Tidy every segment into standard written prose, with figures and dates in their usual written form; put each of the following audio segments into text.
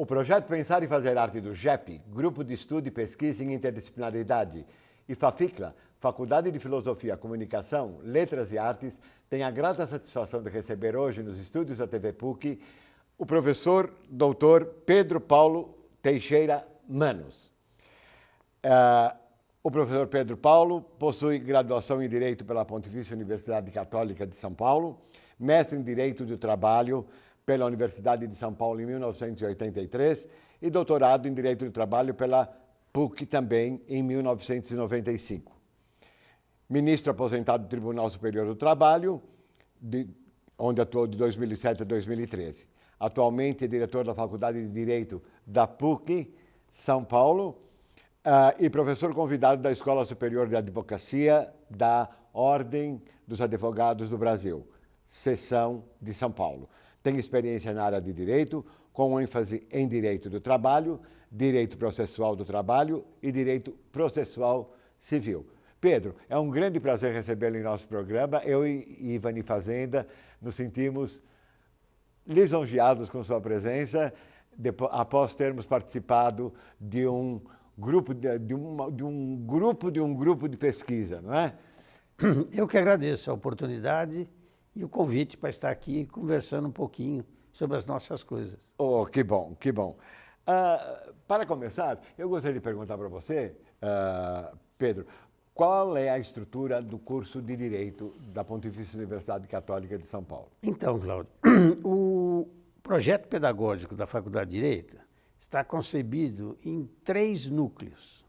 O projeto Pensar e Fazer Arte do GEP, Grupo de Estudo e Pesquisa em Interdisciplinaridade, e FAFICLA, Faculdade de Filosofia, Comunicação, Letras e Artes, tem a grata satisfação de receber hoje nos estúdios da TV PUC o professor Dr. Pedro Paulo Teixeira Manos. O professor Pedro Paulo possui graduação em Direito pela Pontifícia Universidade Católica de São Paulo, mestre em Direito do Trabalho pela Universidade de São Paulo em 1983 e doutorado em Direito do Trabalho pela PUC também em 1995. Ministro aposentado do Tribunal Superior do Trabalho, onde atuou de 2007 a 2013. Atualmente é diretor da Faculdade de Direito da PUC, São Paulo, e professor convidado da Escola Superior de Advocacia da Ordem dos Advogados do Brasil, Seção de São Paulo. Tem experiência na área de Direito, com ênfase em Direito do Trabalho, Direito Processual do Trabalho e Direito Processual Civil. Pedro, é um grande prazer recebê-lo em nosso programa. Eu e Ivani Fazenda nos sentimos lisonjeados com sua presença, após termos participado de um grupo de pesquisa, não é? Eu que agradeço a oportunidade e o convite para estar aqui conversando um pouquinho sobre as nossas coisas. Oh, que bom, que bom. Para começar, eu gostaria de perguntar para você, Pedro, qual é a estrutura do curso de Direito da Pontifícia Universidade Católica de São Paulo? Então, Cláudio, o projeto pedagógico da Faculdade de Direito está concebido em 3 núcleos.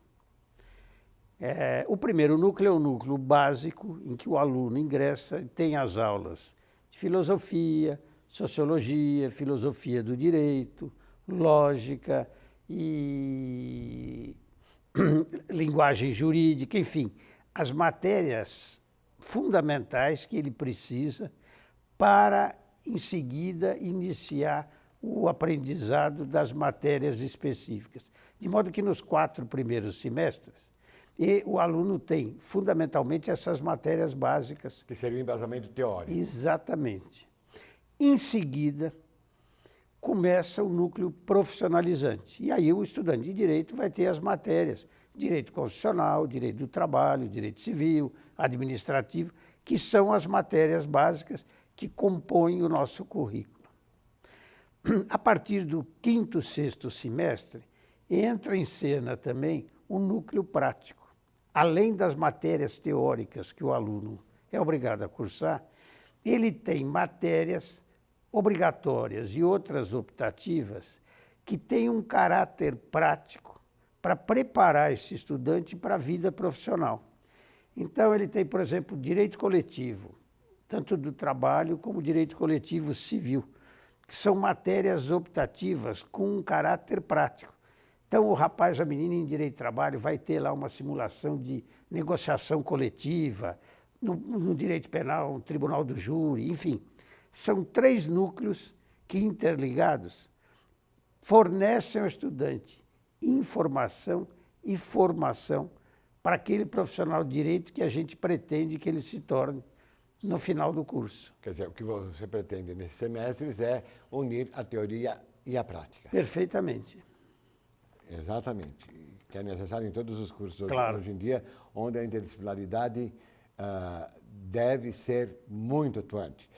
O primeiro núcleo é o núcleo básico, em que o aluno ingressa e tem as aulas de filosofia, sociologia, filosofia do direito, lógica e linguagem jurídica, enfim, as matérias fundamentais que ele precisa para, em seguida, iniciar o aprendizado das matérias específicas. De modo que nos 4 primeiros semestres, o aluno tem, fundamentalmente, essas matérias básicas. Que seria o embasamento teórico. Exatamente. Em seguida, começa o núcleo profissionalizante. E aí o estudante de Direito vai ter as matérias Direito Constitucional, Direito do Trabalho, Direito Civil, Administrativo, que são as matérias básicas que compõem o nosso currículo. A partir do 5º, 6º semestre, entra em cena também o núcleo prático. Além das matérias teóricas que o aluno é obrigado a cursar, ele tem matérias obrigatórias e outras optativas que têm um caráter prático para preparar esse estudante para a vida profissional. Então, ele tem, por exemplo, direito coletivo, tanto do trabalho como direito coletivo civil, que são matérias optativas com um caráter prático. Então, o rapaz, a menina em direito do trabalho vai ter lá uma simulação de negociação coletiva, no direito penal, um tribunal do júri, enfim. São 3 núcleos que, interligados, fornecem ao estudante informação e formação para aquele profissional de direito que a gente pretende que ele se torne no final do curso. Quer dizer, o que você pretende nesses semestres é unir a teoria e a prática. Perfeitamente. Exatamente. Que é necessário em todos os cursos Claro. hoje em dia, onde a interdisciplinaridade deve ser muito atuante.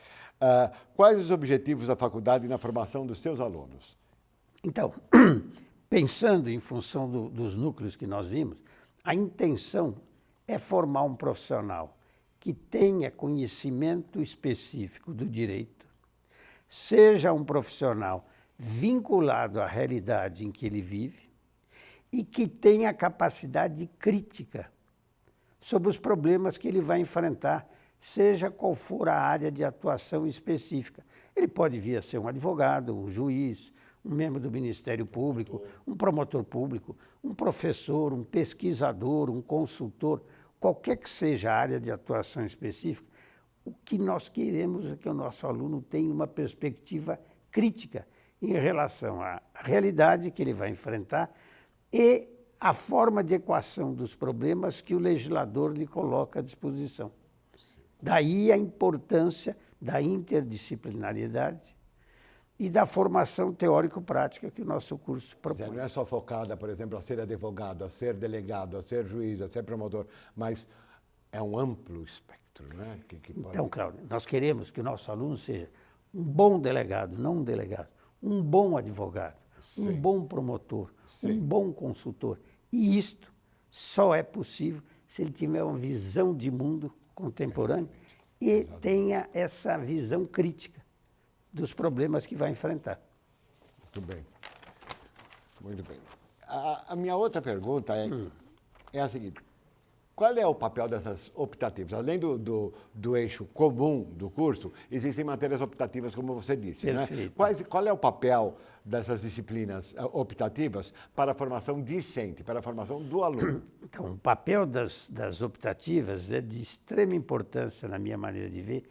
Quais os objetivos da faculdade na formação dos seus alunos? Então, pensando em função dos núcleos que nós vimos, a intenção é formar um profissional que tenha conhecimento específico do direito, seja um profissional vinculado à realidade em que ele vive e que tenha capacidade crítica sobre os problemas que ele vai enfrentar, seja qual for a área de atuação específica. Ele pode vir a ser um advogado, um juiz, um membro do Ministério Público, um promotor público, um professor, um pesquisador, um consultor, qualquer que seja a área de atuação específica. O que nós queremos é que o nosso aluno tenha uma perspectiva crítica em relação à realidade que ele vai enfrentar e a forma de equação dos problemas que o legislador lhe coloca à disposição. Daí a importância da interdisciplinariedade, e da formação teórico-prática que o nosso curso Quer dizer, propõe. não é só focada, por exemplo, a ser advogado, a ser delegado, a ser juiz, a ser promotor, mas é um amplo espectro, não é? Que pode... Então, Cláudio, nós queremos que o nosso aluno seja um bom delegado, não um delegado, um bom advogado, Sim. um bom promotor, Sim. um bom consultor. E isto só é possível se ele tiver uma visão de mundo contemporâneo e tenha essa visão crítica dos problemas que vai enfrentar. Muito bem. Muito bem. A minha outra pergunta é a seguinte. Qual é o papel dessas optativas? Além do eixo comum do curso, existem matérias optativas, como você disse. Perfeito. Né? Qual é o papel dessas disciplinas optativas para a formação discente, para a formação do aluno? Então, o papel das optativas é de extrema importância, na minha maneira de ver,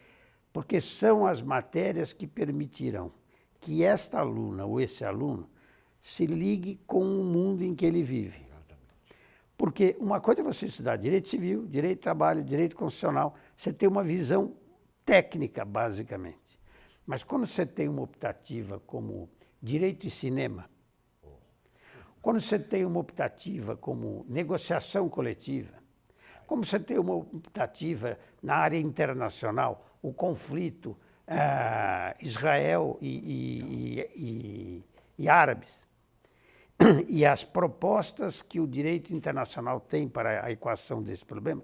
porque são as matérias que permitirão que esta aluna ou esse aluno se ligue com o mundo em que ele vive. Porque uma coisa é você estudar direito civil, direito de trabalho, direito constitucional, você tem uma visão técnica, basicamente. Mas quando você tem uma optativa como direito e cinema, quando você tem uma optativa como negociação coletiva, como você tem uma optativa na área internacional, o conflito Israel e árabes, e as propostas que o direito internacional tem para a equação desse problema,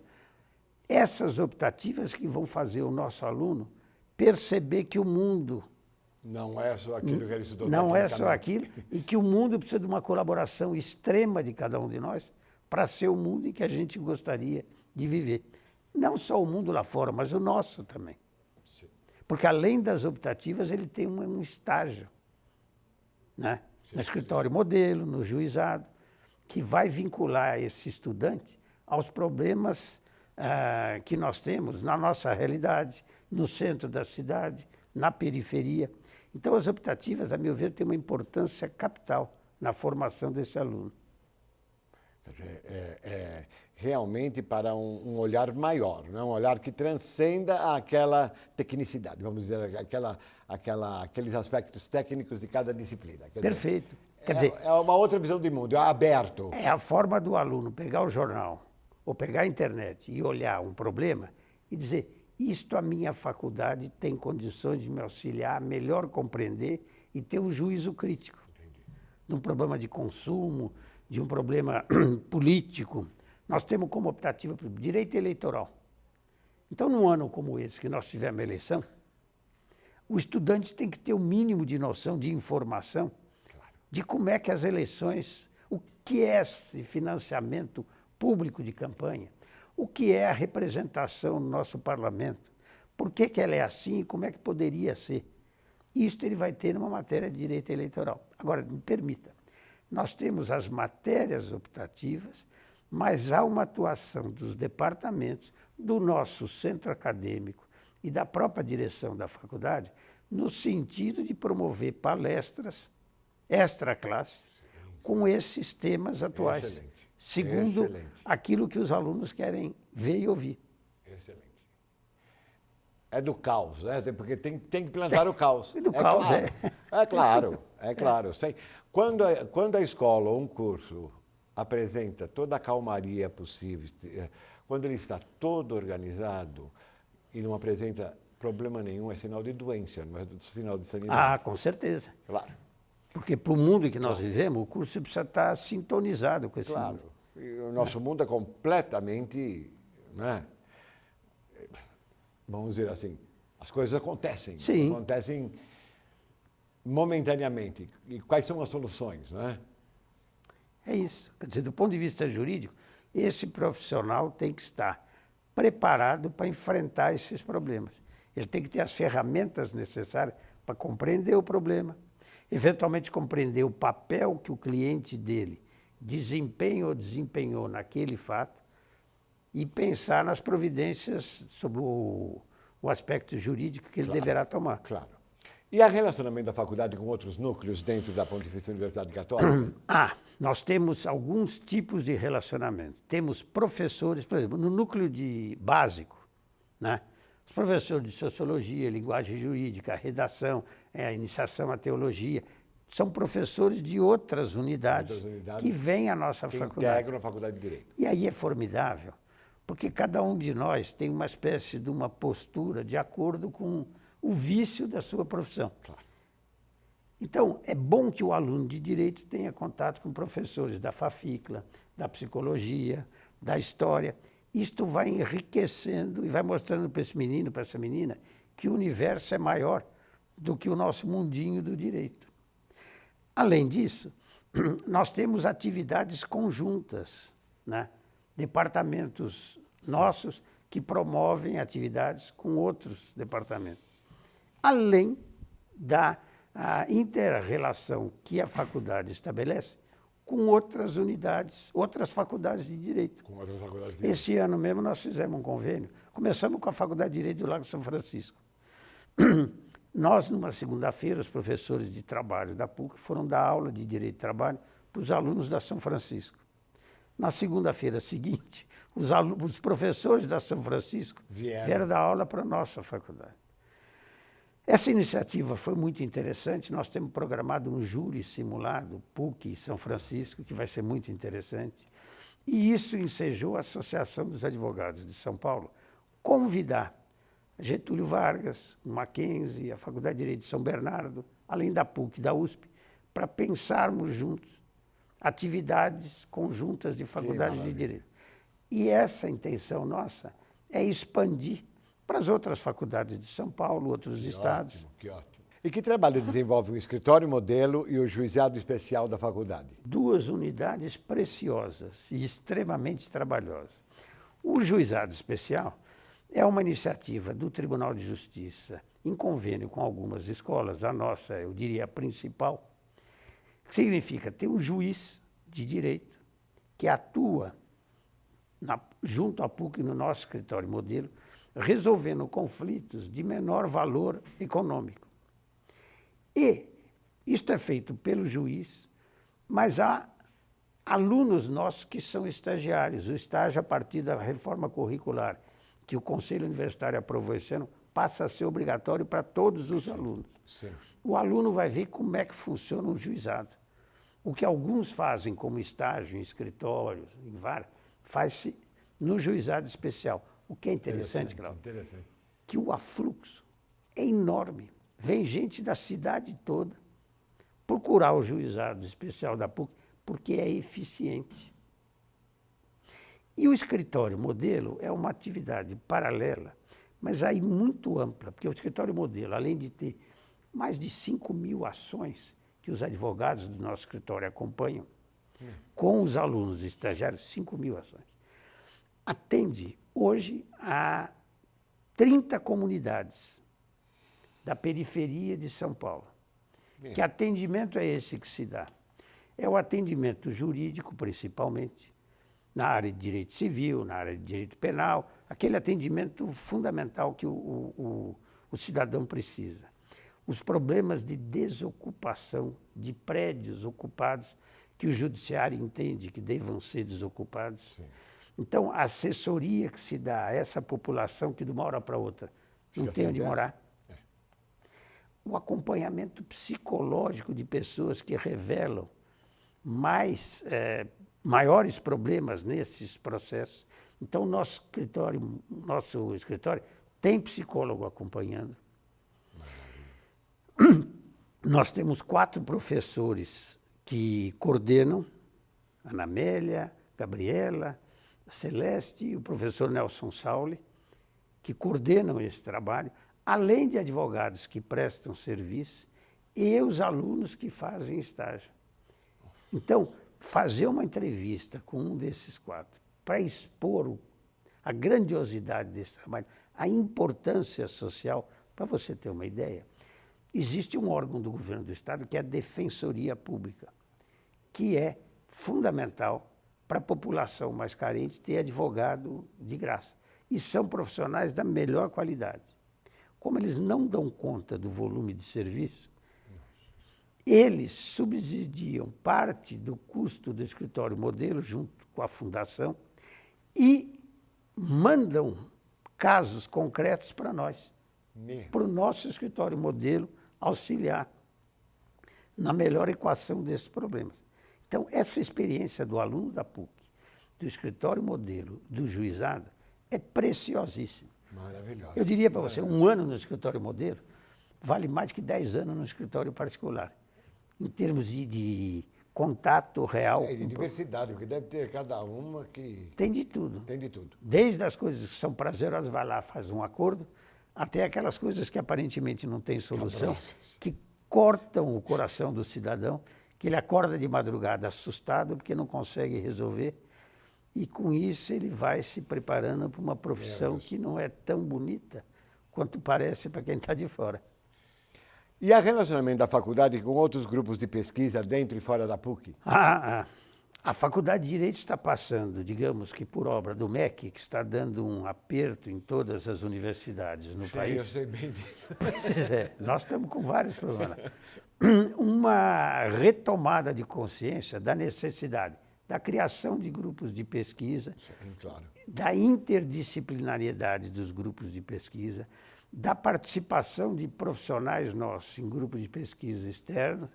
essas optativas que vão fazer o nosso aluno perceber que o mundo não é só aquilo que ele estudou. Não é só aquilo, e que o mundo precisa de uma colaboração extrema de cada um de nós para ser o mundo em que a gente gostaria de viver. Não só o mundo lá fora, mas o nosso também. Sim. Porque além das optativas, ele tem um estágio, né? Sim, no escritório modelo, no juizado, que vai vincular esse estudante aos problemas que nós temos na nossa realidade, no centro da cidade, na periferia. Então, as optativas, a meu ver, têm uma importância capital na formação desse aluno. Quer dizer, realmente para um olhar maior, né? Um olhar que transcenda aquela tecnicidade, vamos dizer, aqueles aspectos técnicos de cada disciplina. Quer Perfeito. Dizer, Quer dizer, é uma outra visão de mundo, é aberto. é a forma do aluno pegar o jornal ou pegar a internet e olhar um problema e dizer, isto a minha faculdade tem condições de me auxiliar a melhor compreender e ter um juízo crítico. Entendi. De um problema de consumo, de um problema político. Nós temos como optativa direito eleitoral. Então, num ano como esse, que nós tivemos a eleição, o estudante tem que ter o mínimo de noção, de informação, Claro. de como é que as eleições, o que é esse financiamento público de campanha, o que é a representação no nosso parlamento, por que ela é assim e como é que poderia ser. Isto ele vai ter numa matéria de direito eleitoral. Agora, me permita, nós temos as matérias optativas, mas há uma atuação dos departamentos, do nosso centro acadêmico e da própria direção da faculdade, no sentido de promover palestras extra-classe com esses temas atuais, Excelente. segundo Excelente. aquilo que os alunos querem ver e ouvir. Excelente. É do caos, né? Porque tem que plantar o caos. Do caos, claro. É claro, é claro. Sei. Quando a escola ou um curso apresenta toda a calmaria possível, quando ele está todo organizado e não apresenta problema nenhum, é sinal de doença, não é sinal de sanidade. Ah, com certeza. Claro. Porque para o mundo em que nós vivemos, o curso precisa estar sintonizado com esse Claro. mundo. E o nosso mundo é completamente, né? Vamos dizer assim, as coisas acontecem. Sim. Acontecem momentaneamente. E quais são as soluções, né? É isso. Quer dizer, do ponto de vista jurídico, esse profissional tem que estar preparado para enfrentar esses problemas. Ele tem que ter as ferramentas necessárias para compreender o problema, eventualmente compreender o papel que o cliente dele desempenha ou desempenhou naquele fato e pensar nas providências sobre o aspecto jurídico que ele deverá tomar. Claro. E há relacionamento da faculdade com outros núcleos dentro da Pontifícia Universidade Católica? Nós temos alguns tipos de relacionamento. Temos professores, por exemplo, no núcleo básico, né? Os professores de sociologia, linguagem jurídica, redação, a iniciação à teologia, são professores de outras unidades que vêm à nossa faculdade. Integram a Faculdade de Direito. E aí é formidável, porque cada um de nós tem uma espécie de uma postura de acordo com o vício da sua profissão. Claro. Então, é bom que o aluno de Direito tenha contato com professores da FAFICLA, da Psicologia, da História. Isto vai enriquecendo e vai mostrando para esse menino, para essa menina, que o universo é maior do que o nosso mundinho do direito. Além disso, nós temos atividades conjuntas, né? Departamentos nossos que promovem atividades com outros departamentos. Além da inter-relação que a faculdade estabelece com outras unidades, outras faculdades de Direito. Com outras faculdades de Direito. Esse ano mesmo nós fizemos um convênio. Começamos com a Faculdade de Direito do Lago São Francisco. Nós, numa segunda-feira, os professores de trabalho da PUC foram dar aula de Direito de Trabalho para os alunos da São Francisco. Na segunda-feira seguinte, os professores da São Francisco vieram dar aula para a nossa faculdade. Essa iniciativa foi muito interessante. Nós temos programado um júri simulado, PUC São Francisco, que vai ser muito interessante. E isso ensejou a Associação dos Advogados de São Paulo convidar Getúlio Vargas, o Mackenzie, a Faculdade de Direito de São Bernardo, além da PUC e da USP, para pensarmos juntos atividades conjuntas de faculdades de Direito. E essa intenção nossa é expandir para as outras faculdades de São Paulo, outros estados. Ótimo, que ótimo. E que trabalho desenvolve o escritório modelo e o juizado especial da faculdade? Duas unidades preciosas e extremamente trabalhosas. O juizado especial é uma iniciativa do Tribunal de Justiça, em convênio com algumas escolas, a nossa, eu diria, a principal, que significa ter um juiz de direito que atua junto à PUC, no nosso escritório modelo, resolvendo conflitos de menor valor econômico. E isto é feito pelo juiz, mas há alunos nossos que são estagiários. O estágio, a partir da reforma curricular que o Conselho Universitário aprovou esse ano, passa a ser obrigatório para todos os alunos. Sim. O aluno vai ver como é que funciona o juizado. O que alguns fazem como estágio em escritórios, em vara, faz-se no juizado especial. O que é interessante, Cláudio, que o afluxo é enorme. Vem gente da cidade toda procurar o juizado especial da PUC porque é eficiente. E o escritório modelo é uma atividade paralela, mas aí muito ampla, porque o escritório modelo, além de ter mais de 5.000 ações que os advogados do nosso escritório acompanham, com os alunos estagiários, 5.000 ações, atende hoje a 30 comunidades da periferia de São Paulo. Que atendimento é esse que se dá? É o atendimento jurídico, principalmente, na área de direito civil, na área de direito penal, aquele atendimento fundamental que o cidadão precisa. Os problemas de desocupação de prédios ocupados que o judiciário entende que devam ser desocupados. Sim. Então, a assessoria que se dá a essa população que de uma hora para outra não tem onde morar. O acompanhamento psicológico de pessoas que revelam maiores problemas nesses processos. Então, nosso escritório tem psicólogo acompanhando. Nós temos 4 professores que coordenam, Ana Amélia, Gabriela, Celeste e o professor Nelson Sauli, que coordenam esse trabalho, além de advogados que prestam serviço e os alunos que fazem estágio. Então, fazer uma entrevista com um desses 4 para expor a grandiosidade desse trabalho, a importância social, para você ter uma ideia, existe um órgão do governo do Estado que é a Defensoria Pública, que é fundamental para a população mais carente ter advogado de graça. E são profissionais da melhor qualidade. Como eles não dão conta do volume de serviço, eles subsidiam parte do custo do escritório modelo junto com a fundação e mandam casos concretos para nós, Mesmo. para o nosso escritório modelo auxiliar na melhor equação desses problemas. Então, essa experiência do aluno da PUC, do escritório modelo, do juizado, é preciosíssima. Maravilhoso. Eu diria para você, 1 ano no escritório modelo vale mais que 10 anos no escritório particular, em termos de contato real. É, de diversidade, porque deve ter cada uma que... Tem de tudo. Tem de tudo. Desde as coisas que são prazerosas, vai lá, faz um acordo, até aquelas coisas que aparentemente não têm solução, Cabrosas. que cortam o coração do cidadão, que ele acorda de madrugada assustado porque não consegue resolver, e com isso ele vai se preparando para uma profissão que não é tão bonita quanto parece para quem está de fora. E há relacionamento da faculdade com outros grupos de pesquisa dentro e fora da PUC? A Faculdade de Direito está passando, digamos que por obra do MEC, que está dando um aperto em todas as universidades no país. Eu sei bem disso. Pois é, nós estamos com vários problemas. Uma retomada de consciência da necessidade da criação de grupos de pesquisa, Sim, claro. da interdisciplinariedade dos grupos de pesquisa, da participação de profissionais nossos em grupos de pesquisa externos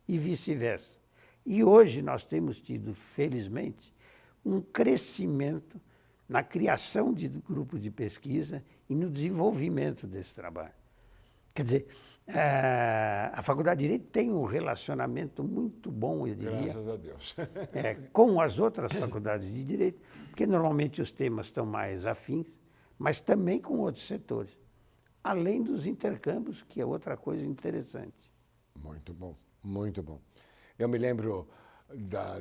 e vice-versa. E hoje nós temos tido, felizmente, um crescimento na criação de grupos de pesquisa e no desenvolvimento desse trabalho. Quer dizer, a Faculdade de Direito tem um relacionamento muito bom, eu diria, Graças a Deus. com as outras faculdades de Direito, porque normalmente os temas estão mais afins, mas também com outros setores, além dos intercâmbios, que é outra coisa interessante. Muito bom, muito bom. Eu me lembro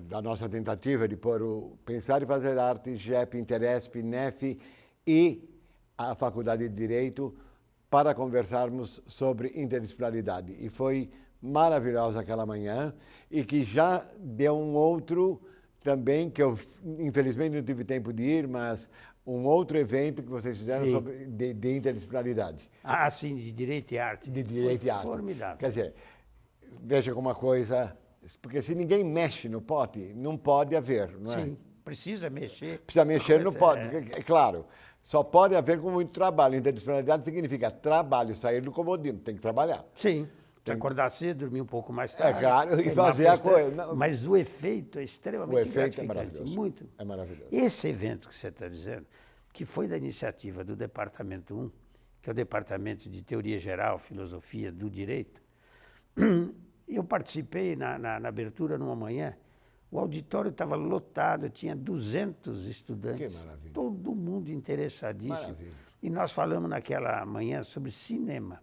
da nossa tentativa de pôr o Pensar e Fazer Arte, GEP, Interesp, NEF e a Faculdade de Direito para conversarmos sobre interdisciplinaridade. E foi maravilhosa aquela manhã e que já deu um outro também, que eu infelizmente não tive tempo de ir, mas um outro evento que vocês fizeram sobre, de interdisciplinaridade. Ah, sim, de Direito e Arte. De Direito e Arte. Formidável. Quer dizer, veja como uma coisa... Porque se ninguém mexe no pote, não pode haver, não é? Sim, precisa mexer. Precisa mexer no pote. É. É claro, só pode haver com muito trabalho. Interdisciplinaridade significa trabalho, sair do comodino, tem que trabalhar. Sim, acordar cedo, dormir um pouco mais tarde. É claro, e queimar fazer a bastante. coisa. Não. Mas o efeito é extremamente O efeito é gratificante. maravilhoso. Muito. É maravilhoso. Esse evento que você está dizendo, que foi da iniciativa do Departamento 1, que é o Departamento de Teoria Geral, Filosofia do Direito, eu participei na abertura numa manhã, o auditório estava lotado, tinha 200 estudantes. Que maravilha. Todo mundo interessadíssimo. Maravilha. E nós falamos naquela manhã sobre cinema.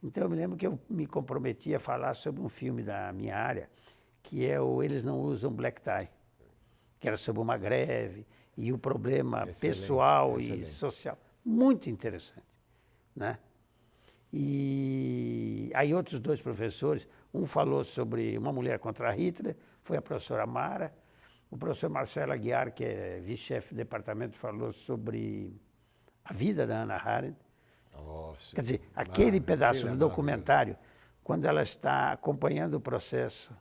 Então eu me lembro que eu me comprometi a falar sobre um filme da minha área, que é o Eles Não Usam Black Tie, que era sobre uma greve e o problema Excelente, pessoal excelente. e social. Muito interessante, né? E aí outros 2 professores, um falou sobre uma mulher contra Hitler, foi a professora Mara, o professor Marcelo Aguiar, que é vice-chefe do departamento, falou sobre a vida da Hannah Arendt. Nossa, Quer dizer, aquele pedaço do maravilhoso. documentário, quando ela está acompanhando o processo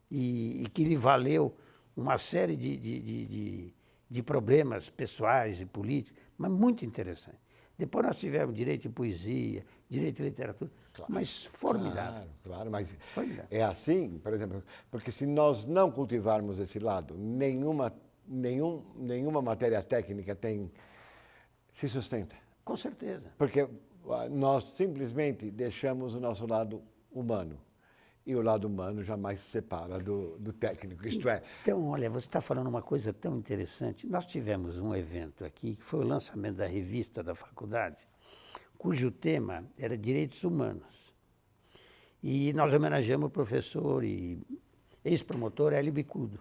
e que lhe valeu uma série de problemas pessoais e políticos, mas muito interessante. Depois nós tivemos direito em poesia, direito em literatura, Claro, mas formidável. Claro, mas Formidável. é assim, por exemplo, porque se nós não cultivarmos esse lado, nenhuma matéria técnica se sustenta. Com certeza. Porque nós simplesmente deixamos o nosso lado humano. E o lado humano jamais se separa do técnico, isto é... Então, olha, você está falando uma coisa tão interessante. Nós tivemos um evento aqui, que foi o lançamento da revista da faculdade, cujo tema era Direitos Humanos. E nós homenageamos o professor e ex-promotor Hélio Bicudo.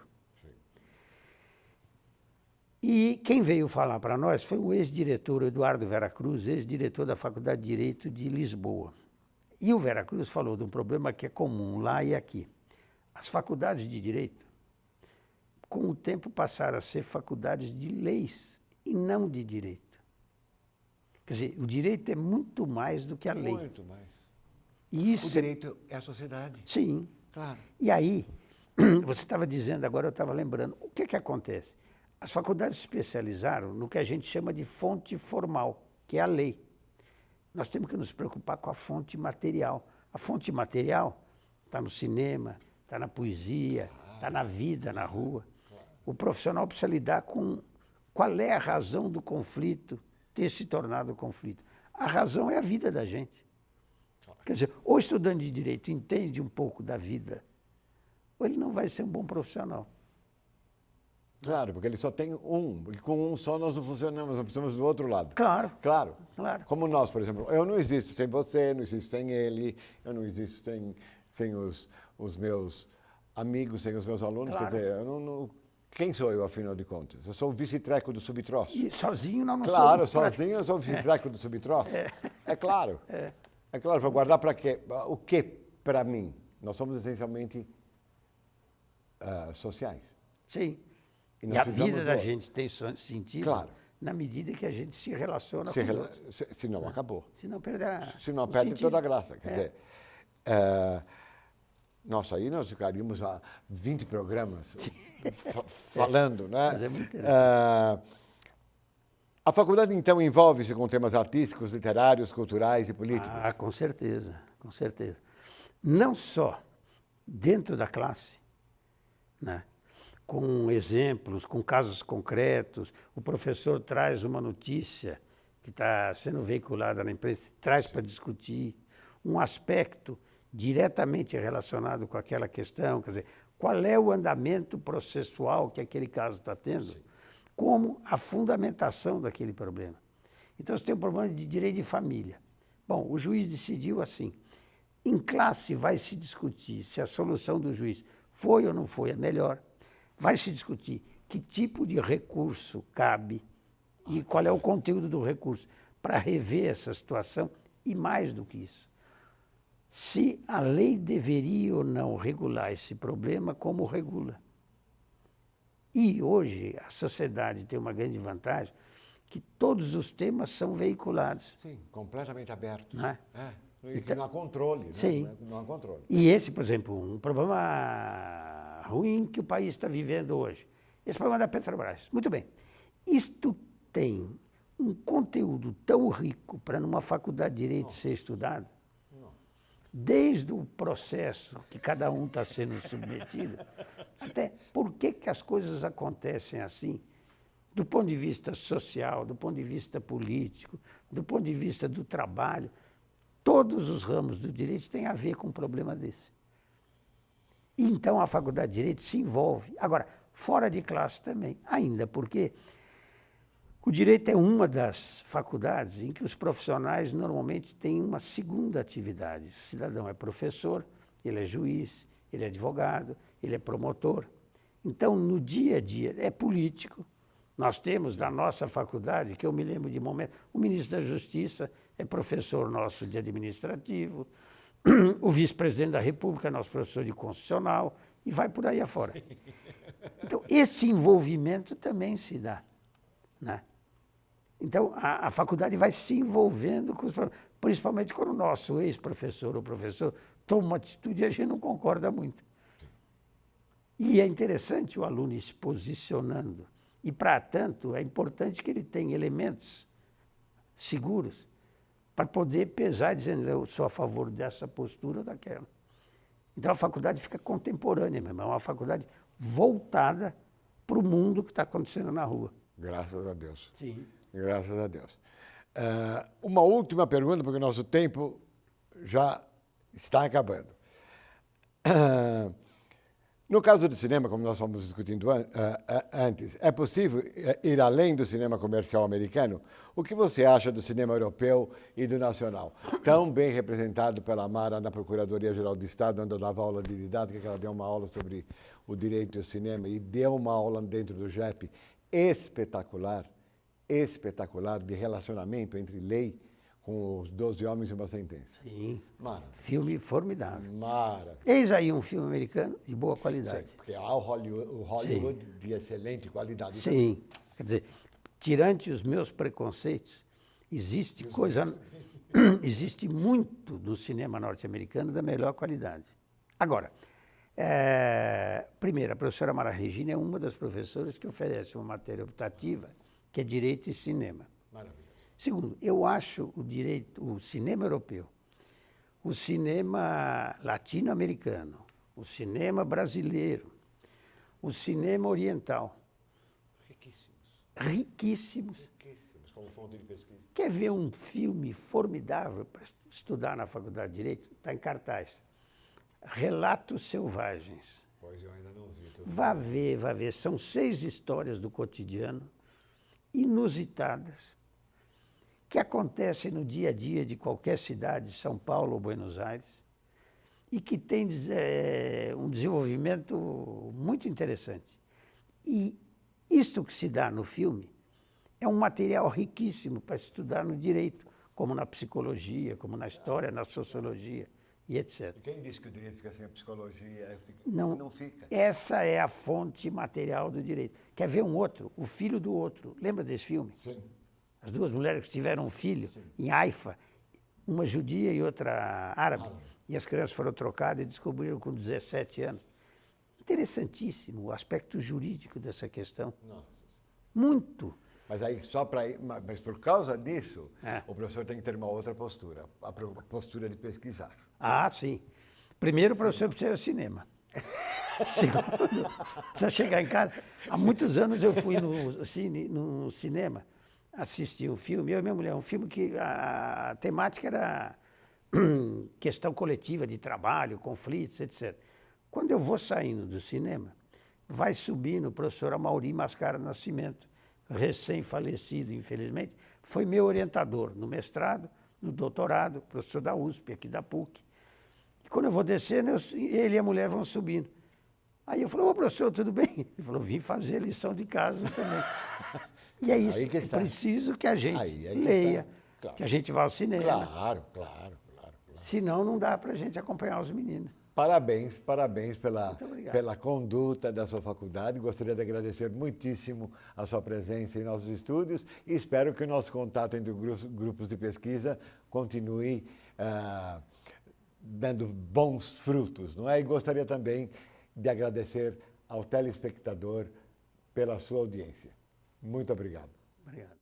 E quem veio falar para nós foi o ex-diretor Eduardo Veracruz, ex-diretor da Faculdade de Direito de Lisboa. E o Veracruz falou de um problema que é comum lá e aqui. As faculdades de Direito, com o tempo, passaram a ser faculdades de leis e não de Direito. Quer dizer, o Direito é muito mais do que a lei. Muito mais. E isso O direito é a sociedade. Sim. Claro. E aí, você estava dizendo, agora eu estava lembrando, o que acontece? As faculdades se especializaram no que a gente chama de fonte formal, que é a lei. Nós temos que nos preocupar com a fonte material. A fonte material está no cinema, está na poesia, está na vida, na rua. O profissional precisa lidar com qual é a razão do conflito ter se tornado conflito. A razão é a vida da gente. Quer dizer, ou o estudante de direito entende um pouco da vida, ou ele não vai ser um bom profissional. Claro, porque ele só tem um, e com um só nós não funcionamos, nós precisamos do outro lado. Claro. Claro. Claro. Como nós, por exemplo, eu não existo sem você, não existo sem ele, eu não existo sem os meus amigos, sem os meus alunos. Claro. Quer dizer, eu não, quem sou eu, afinal de contas? Eu sou o vice-treco do subtroço. E sozinho nós não somos. Claro, sozinho eu sou o vice-treco do subtroço. É claro. É claro, vou guardar para quê? O que para mim? Nós somos essencialmente sociais. Sim. E a vida da gente tem sentido, claro, na medida que a gente se relaciona com os outros. Se não, acabou. Se não perde Se não, perde toda a graça. Quer dizer, nossa, aí nós ficaríamos há 20 programas falando, né? Mas é muito interessante. A faculdade, então, envolve-se com temas artísticos, literários, culturais e políticos? Ah, com certeza, com certeza. Não só dentro da classe, né? Com exemplos, com casos concretos. O professor traz uma notícia que está sendo veiculada na imprensa, traz para discutir um aspecto diretamente relacionado com aquela questão, quer dizer, qual é o andamento processual que aquele caso está tendo, sim, como a fundamentação daquele problema. Então, você tem um problema de direito de família. Bom, o juiz decidiu assim. Em classe vai se discutir se a solução do juiz foi ou não foi a melhor. Vai se discutir que tipo de recurso cabe e qual é o conteúdo do recurso para rever essa situação e mais do que isso. Se a lei deveria ou não regular esse problema, como regula. E hoje a sociedade tem uma grande vantagem que todos os temas são veiculados. Sim, completamente abertos. Não é? Então, não há controle. Sim. Né? Não há controle. E esse, por exemplo, um problema ruim que o país está vivendo hoje. Esse problema da Petrobras. Muito bem. Isto tem um conteúdo tão rico para numa faculdade de Direito ser estudado, desde o processo que cada um está sendo submetido, até por que as coisas acontecem assim, do ponto de vista social, do ponto de vista político, do ponto de vista do trabalho. Todos os ramos do direito têm a ver com um problema desse. Então, a faculdade de Direito se envolve. Agora, fora de classe também, ainda porque o direito é uma das faculdades em que os profissionais normalmente têm uma segunda atividade. O cidadão é professor, ele é juiz, ele é advogado, ele é promotor. Então, no dia a dia, é político. Nós temos da nossa faculdade, que eu me lembro de momento, o ministro da Justiça é professor nosso de administrativo, o vice-presidente da República é nosso professor de constitucional, e vai por aí afora. Então, esse envolvimento também se dá, né? Então, a faculdade vai se envolvendo com os problemas, principalmente quando o nosso ex-professor ou professor toma uma atitude e a gente não concorda muito. E é interessante o aluno ir se posicionando. E, para tanto, é importante que ele tenha elementos seguros para poder pesar dizendo eu sou a favor dessa postura ou daquela. Então, a faculdade fica contemporânea mesmo, é uma faculdade voltada para o mundo que está acontecendo na rua. Graças a Deus. Sim. Graças a Deus. Uma última pergunta, porque o nosso tempo já está acabando. No caso do cinema, como nós estamos discutindo antes, é possível ir além do cinema comercial americano? O que você acha do cinema europeu e do nacional? Tão bem representado pela Mara na Procuradoria-Geral do Estado, onde eu dava aula de didática, que ela deu uma aula sobre o direito do cinema e deu uma aula dentro do JEP espetacular, espetacular, de relacionamento entre lei com os 12 homens e uma sentença. Sim. Mara. Filme formidável. Mara. Eis aí um filme americano de boa qualidade. Sim, porque há o Hollywood de excelente qualidade. Sim. Quer dizer, tirante os meus preconceitos, existe existe muito no cinema norte-americano da melhor qualidade. Agora, Primeiro, a professora Mara Regina é uma das professoras que oferece uma matéria optativa que é Direito e Cinema. Maravilha. Segundo, eu acho o cinema europeu, o cinema latino-americano, o cinema brasileiro, o cinema oriental, riquíssimos. Como fonte de pesquisa. Quer ver um filme formidável para estudar na Faculdade de Direito? Está em cartaz. Relatos Selvagens. Pois eu ainda não vi. Vá ver, vá ver. São 6 histórias do cotidiano, inusitadas, que acontecem no dia a dia de qualquer cidade, São Paulo ou Buenos Aires, e que tem um desenvolvimento muito interessante. E isto que se dá no filme é um material riquíssimo para estudar no direito, como na psicologia, como na história, na sociologia e etc. E quem disse que o direito fica sem a psicologia? Não fica. Essa é a fonte material do direito. Quer ver um outro? O Filho do Outro. Lembra desse filme? Sim. As 2 mulheres que tiveram um filho, Sim. em Haifa, uma judia e outra árabe. E as crianças foram trocadas e descobriram com 17 anos. Interessantíssimo o aspecto jurídico dessa questão. Nossa. Muito. Mas aí só para ir, mas por causa disso, É. o professor tem que ter uma outra postura, a postura de pesquisar. Ah, sim. Primeiro, o professor precisa ir ao cinema. Segundo, precisa chegar em casa. Há muitos anos eu fui no cinema assistir um filme, eu e minha mulher, um filme que a temática era questão coletiva de trabalho, conflitos, etc. Quando eu vou saindo do cinema, vai subindo o professor Amaury Mascara Nascimento, recém-falecido, infelizmente, foi meu orientador no mestrado, no doutorado, professor da USP, aqui da PUC. E quando eu vou descendo, ele e a mulher vão subindo. Aí eu falei, ô professor, tudo bem? Ele falou, vim fazer a lição de casa também. E é isso, é preciso que a gente leia, claro, que a gente vá ao cinema. Claro. Senão não dá para a gente acompanhar os meninos. Parabéns pela conduta da sua faculdade. Gostaria de agradecer muitíssimo a sua presença em nossos estúdios e espero que o nosso contato entre grupos de pesquisa continue dando bons frutos, não é? E gostaria também de agradecer ao telespectador pela sua audiência. Muito obrigado. Obrigado.